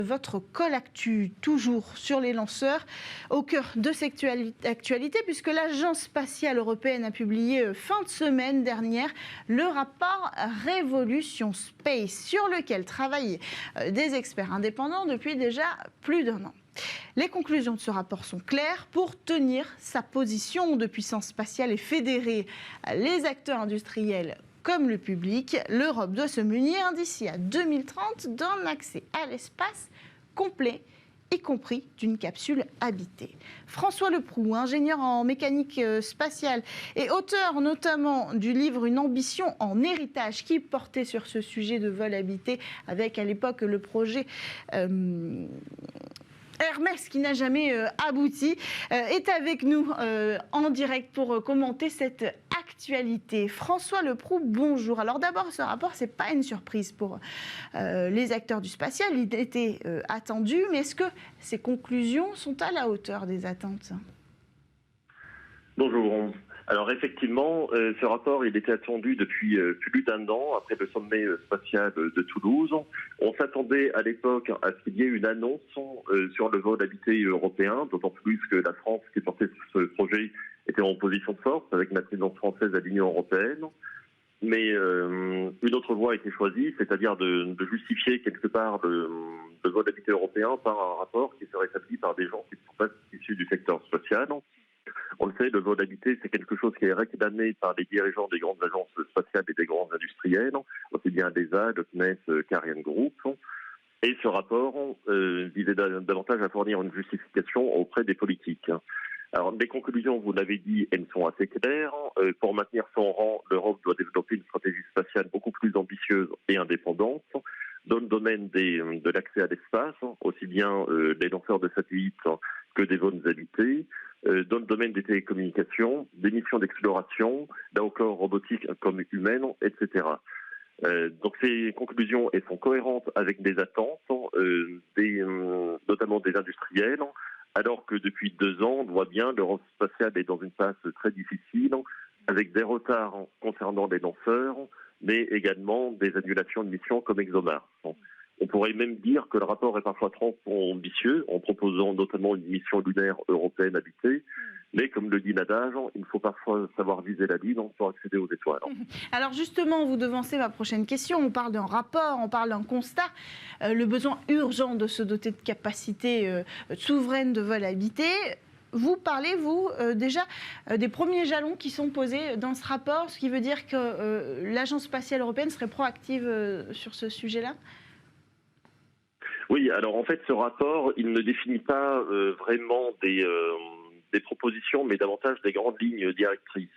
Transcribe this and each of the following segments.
Votre call actu, toujours sur les lanceurs, au cœur de cette actualité, puisque l'Agence spatiale européenne a publié fin de semaine dernière le rapport Révolution Space, sur lequel travaillent des experts indépendants depuis déjà plus d'1 an. Les conclusions de ce rapport sont claires. Pour tenir sa position de puissance spatiale et fédérer les acteurs industriels comme le public, l'Europe doit se munir d'ici à 2030 d'un accès à l'espace complet, y compris d'une capsule habitée. François Leproux, ingénieur en mécanique spatiale et auteur notamment du livre Une ambition en héritage, qui portait sur ce sujet de vol habité, avec à l'époque le projet Hermès, qui n'a jamais abouti, est avec nous en direct pour commenter cette actualité. François Leproux, bonjour. Alors d'abord, ce rapport, ce n'est pas une surprise pour les acteurs du spatial. Il était attendu, mais est-ce que ces conclusions sont à la hauteur des attentes ? Bonjour. Alors effectivement, ce rapport, il était attendu depuis plus d'1 an, après le sommet spatial de Toulouse. On s'attendait à l'époque à ce qu'il y ait une annonce sur le vol habité européen, d'autant plus que la France, qui portait ce projet, était en position de force avec la présidence française à l'Union européenne. Mais une autre voie a été choisie, c'est-à-dire de justifier quelque part le vol habité européen par un rapport qui serait établi par des gens qui ne sont pas issus du secteur spatial. On le sait, le vol habité, c'est quelque chose qui est réclamé par les dirigeants des grandes agences spatiales et des grands industriels, aussi bien l'ESA, le CNES qu'Ariane Group. Et ce rapport visait davantage à fournir une justification auprès des politiques. Alors, les conclusions, vous l'avez dit, elles sont assez claires. Pour maintenir son rang, l'Europe doit développer une stratégie spatiale beaucoup plus ambitieuse et indépendante dans le domaine de l'accès à l'espace, aussi bien des lanceurs de satellites que des vols habités, dans le domaine des télécommunications, des missions d'exploration, là encore robotique comme humaine, etc. Donc ces conclusions, elles sont cohérentes avec des attentes, notamment des industriels, alors que depuis 2 ans, on voit bien l'Europe spatiale est dans une phase très difficile, avec des retards concernant les lanceurs, mais également des annulations de missions comme ExoMars. On pourrait même dire que le rapport est parfois trop ambitieux, en proposant notamment une mission lunaire européenne habitée. Mais comme le dit l'adage, il faut parfois savoir viser la Lune pour accéder aux étoiles. Alors justement, vous devancez ma prochaine question. On parle d'un rapport, on parle d'un constat. Le besoin urgent de se doter de capacités souveraines de vol habité. Vous parlez, vous, déjà des premiers jalons qui sont posés dans ce rapport, ce qui veut dire que l'Agence spatiale européenne serait proactive sur ce sujet-là ? Oui, alors en fait, ce rapport, il ne définit pas vraiment des propositions, mais davantage des grandes lignes directrices.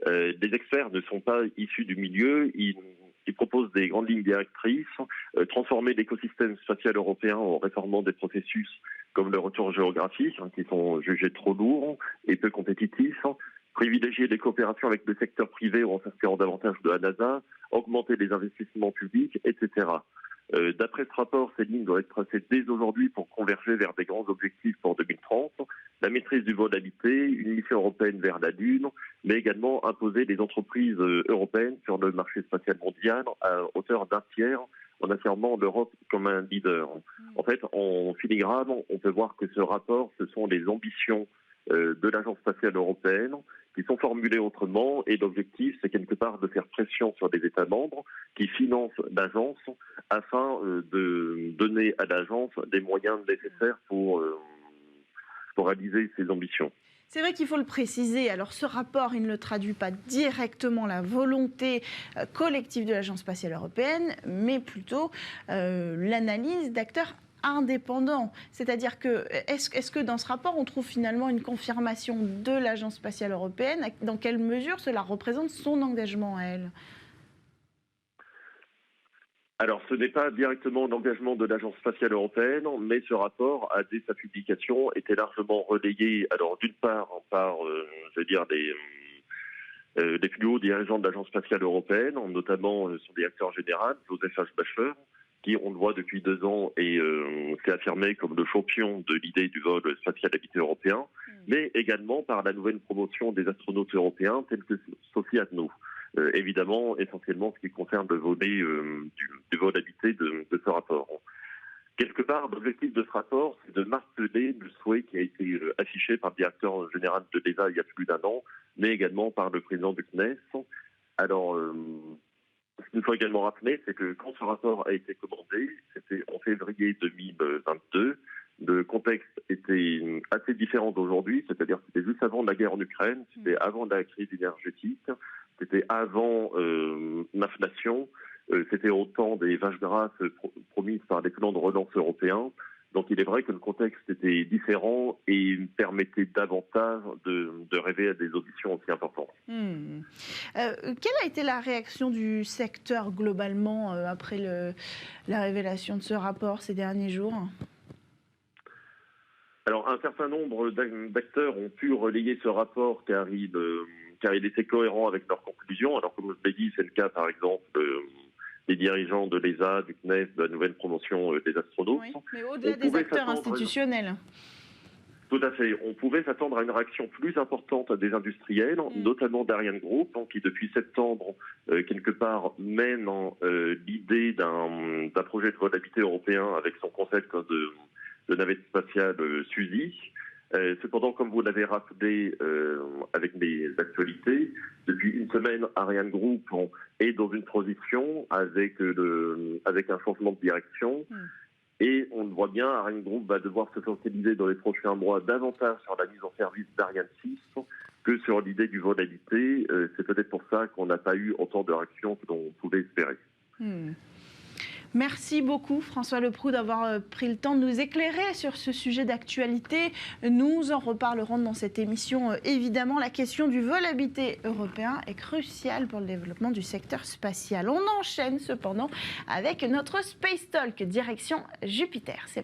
Les experts ne sont pas issus du milieu, ils proposent des grandes lignes directrices, transformer l'écosystème spatial européen en réformant des processus comme le retour géographique, qui sont jugés trop lourds et peu compétitifs, privilégier les coopérations avec le secteur privé en s'inspirant davantage de la NASA, augmenter les investissements publics, etc. D'après ce rapport, ces lignes doivent être tracées dès aujourd'hui pour converger vers des grands objectifs pour 2030, la maîtrise du vol habité, une mission européenne vers la Lune, mais également imposer les entreprises européennes sur le marché spatial mondial à hauteur d'1/3, en affirmant l'Europe comme un leader. En fait, en filigrane, on peut voir que ce rapport, ce sont les ambitions de l'Agence spatiale européenne qui sont formulées autrement, et l'objectif, c'est quelque part de faire pression sur des États membres qui financent l'agence afin de donner à l'agence des moyens nécessaires pour réaliser ses ambitions. C'est vrai qu'il faut le préciser. Alors, ce rapport, il ne traduit pas directement la volonté collective de l'Agence spatiale européenne, mais plutôt l'analyse d'acteurs indépendants. C'est-à-dire que, est-ce que dans ce rapport, on trouve finalement une confirmation de l'Agence spatiale européenne ? Dans quelle mesure cela représente son engagement à elle ? Alors, ce n'est pas directement l'engagement de l'Agence spatiale européenne, mais ce rapport, dès sa publication, était largement relayé, alors d'une part par, les plus hauts dirigeants de l'Agence spatiale européenne, notamment son directeur général, Joseph H. Bacher, qui, on le voit depuis 2 ans, s'est affirmé comme le champion de l'idée du vol spatial habité européen, mais également par la nouvelle promotion des astronautes européens, tels que Sophie Adno. Évidemment, essentiellement ce qui concerne le volet du vol habité de ce rapport. Quelque part, l'objectif de ce rapport, c'est de marteler le souhait qui a été affiché par le directeur général de l'ESA il y a plus d'1 an, mais également par le président du CNES. Alors, ce qu'il faut également rappeler, c'est que quand ce rapport a été commandé, c'était en février 2022, le contexte était assez différent d'aujourd'hui, c'est-à-dire que c'était juste avant la guerre en Ukraine, c'était avant la crise énergétique, c'était avant l'inflation, c'était au temps des vaches grasses promises par des plans de relance européens. Donc il est vrai que le contexte était différent et permettait davantage de rêver à des auditions aussi importantes. Quelle a été la réaction du secteur globalement après la révélation de ce rapport ces derniers jours ? Alors un certain nombre d'acteurs ont pu relayer ce rapport car il était cohérent avec leurs conclusions. Alors comme je l'ai dit, c'est le cas par exemple des dirigeants de l'ESA, du CNES, de la nouvelle promotion des astronautes. Oui, mais au-delà des acteurs institutionnels. Tout à fait. On pouvait s'attendre à une réaction plus importante des industriels, notamment d'Ariane Group, qui depuis septembre, quelque part, mène l'idée d'un projet de volabilité européen avec son concept de navette spatiale SUSI. Cependant, comme vous l'avez rappelé avec les actualités, depuis une semaine, Ariane Group est dans une transition avec un changement de direction. Et on le voit bien, Ariane Group va devoir se focaliser dans les prochains mois davantage sur la mise en service d'Ariane 6 que sur l'idée du vol habité. C'est peut-être pour ça qu'on n'a pas eu autant de réactions que l'on pouvait espérer. Merci beaucoup François Leproux d'avoir pris le temps de nous éclairer sur ce sujet d'actualité. Nous en reparlerons dans cette émission. Évidemment, la question du vol habité européen est cruciale pour le développement du secteur spatial. On enchaîne cependant avec notre Space Talk direction Jupiter. C'est parti.